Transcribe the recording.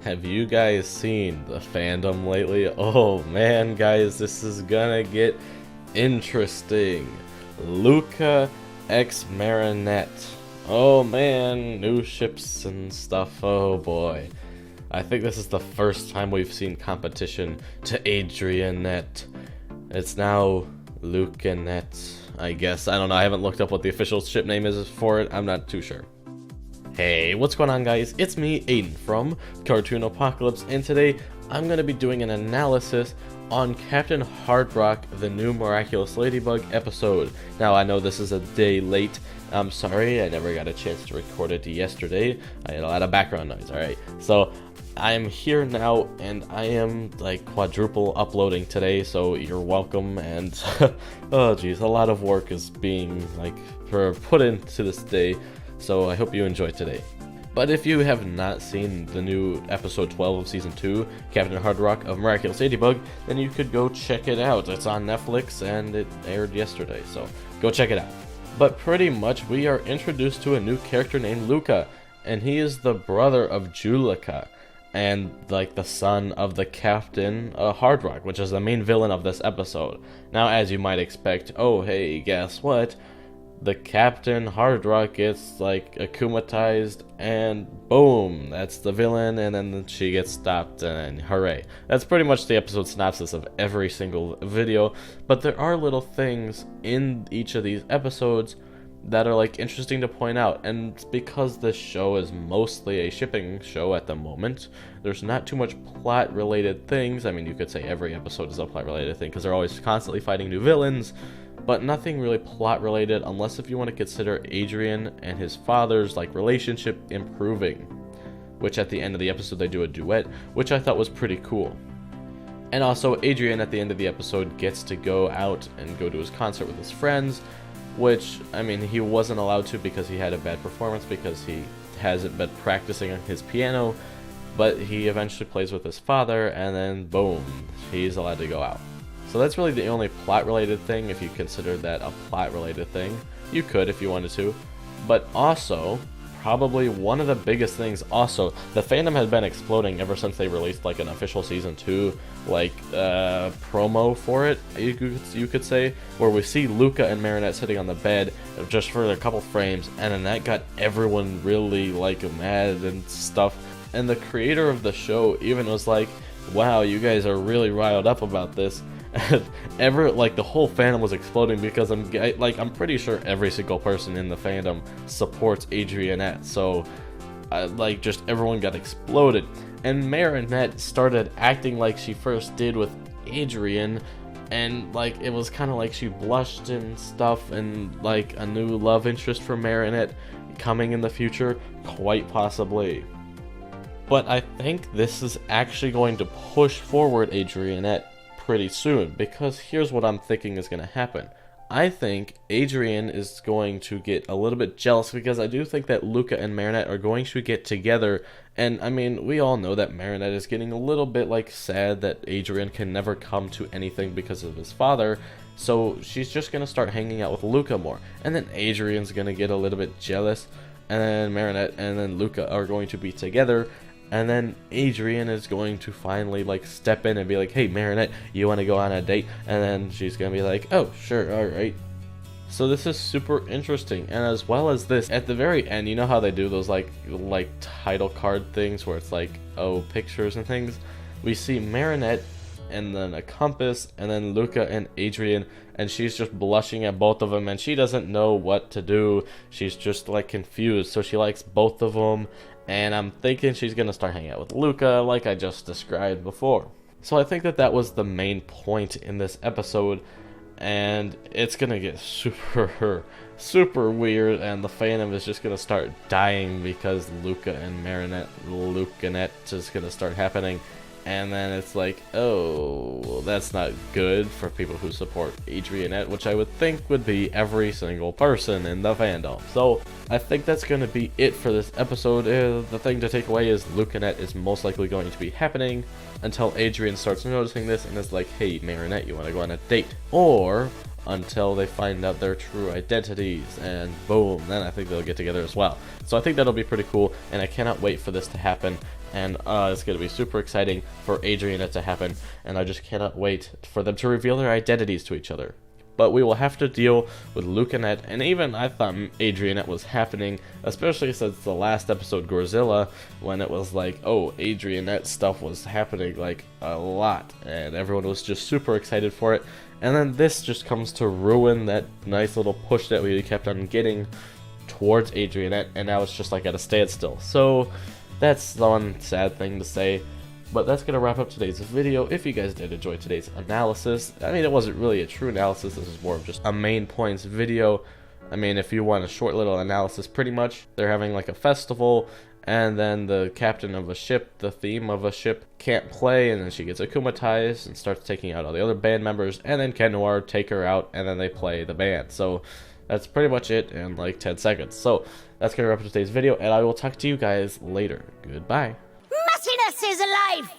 Have you guys seen the fandom lately? Oh man, guys, this is gonna get interesting. Luca x Marinette. Oh man, new ships and stuff. Oh boy. I think this is the first time we've seen competition to Adrianette. It's now Lucanette, I guess. I don't know. I haven't looked up what the official ship name is for it. I'm not too sure. Hey, what's going on, guys? It's me, Aiden, from Cartoon Apocalypse, and today I'm going to be doing an analysis on Captain Hardrock, the new Miraculous Ladybug episode. Now, I know this is a day late. I'm sorry, I never got a chance to record it yesterday. I had a lot of background noise, alright? So, I'm here now, and I am, like, quadruple uploading today, so you're welcome, and, oh geez, a lot of work is being, like, put into this day. So I hope you enjoy today. But if you have not seen the new episode 12 of season 2, Captain Hardrock of Miraculous Ladybug, then you could go check it out. It's on Netflix and it aired yesterday, so go check it out. But pretty much we are introduced to a new character named Luca, and he is the brother of Julica, and like the son of the Captain Hardrock, which is the main villain of this episode. Now, as you might expect, oh hey, guess what? The Captain Hardrock gets like akumatized and boom, that's the villain, and then she gets stopped and hooray. That's pretty much the episode synopsis of every single video, but there are little things in each of these episodes that are like interesting to point out, and because this show is mostly a shipping show at the moment, there's not too much plot related things. I mean, you could say every episode is a plot related thing because they're always constantly fighting new villains, but nothing really plot related unless if you want to consider Adrian and his father's like relationship improving, which at the end of the episode they do a duet, which I thought was pretty cool. And also Adrian at the end of the episode gets to go out and go to his concert with his friends, which, I mean, he wasn't allowed to because he had a bad performance because he hasn't been practicing on his piano, but he eventually plays with his father, and then boom, he's allowed to go out. So that's really the only plot-related thing, if you consider that a plot-related thing. You could if you wanted to. But also, probably one of the biggest things also, the fandom has been exploding ever since they released like an official season 2 like promo for it, you could say, where we see Luca and Marinette sitting on the bed just for a couple frames, and then that got everyone really like mad and stuff. And the creator of the show even was like, wow, you guys are really riled up about this. Like the whole fandom was exploding because I'm pretty sure every single person in the fandom supports Adrianette, so like just everyone got exploded, and Marinette started acting like she first did with Adrian, and like it was kind of like she blushed and stuff, and like a new love interest for Marinette coming in the future, quite possibly. But I think this is actually going to push forward Adrianette pretty soon, because here's what I'm thinking is going to happen. I think Adrian is going to get a little bit jealous because I do think that Luca and Marinette are going to get together, and I mean, we all know that Marinette is getting a little bit like sad that Adrian can never come to anything because of his father, so she's just going to start hanging out with Luca more, and then Adrian's going to get a little bit jealous, and then Marinette and then Luca are going to be together. And then Adrian is going to finally like step in and be like, hey Marinette, you want to go on a date? And then she's going to be like, oh sure, alright. So this is super interesting. And as well as this, at the very end, you know how they do those like title card things where it's like, oh, pictures and things? We see Marinette and then a compass and then Luca and Adrian, and she's just blushing at both of them and she doesn't know what to do. She's just like confused, so she likes both of them. And I'm thinking she's going to start hanging out with Luca, like I just described before. So I think that was the main point in this episode. And it's going to get super weird. And the fandom is just going to start dying because Luca and Lucanette is going to start happening. And then it's like, oh, that's not good for people who support Adrianette, which I would think would be every single person in the fandom. So I think that's going to be it for this episode. The thing to take away is Lucanette is most likely going to be happening until Adrian starts noticing this and is like, hey Marinette, you want to go on a date? Or until they find out their true identities, and boom, then I think they'll get together as well. So I think that'll be pretty cool, and I cannot wait for this to happen, and it's going to be super exciting for Adrianette to happen, and I just cannot wait for them to reveal their identities to each other. But we will have to deal with Lucanette, and even I thought Adrianette was happening, especially since the last episode, Gorzilla, when it was like, oh, Adrianette stuff was happening like a lot, and everyone was just super excited for it. And then this just comes to ruin that nice little push that we kept on getting towards Adrianette, and now it's just like at a standstill. So that's the one sad thing to say. But that's going to wrap up today's video. If you guys did enjoy today's analysis, I mean, it wasn't really a true analysis, this is more of just a main points video. I mean, if you want a short little analysis, pretty much, they're having like a festival, and then the captain of a ship, the theme of a ship, can't play, and then she gets akumatized and starts taking out all the other band members, and then Ken Noir take her out, and then they play the band. So that's pretty much it in like 10 seconds. So that's going to wrap up today's video, and I will talk to you guys later. Goodbye. Messiness is life!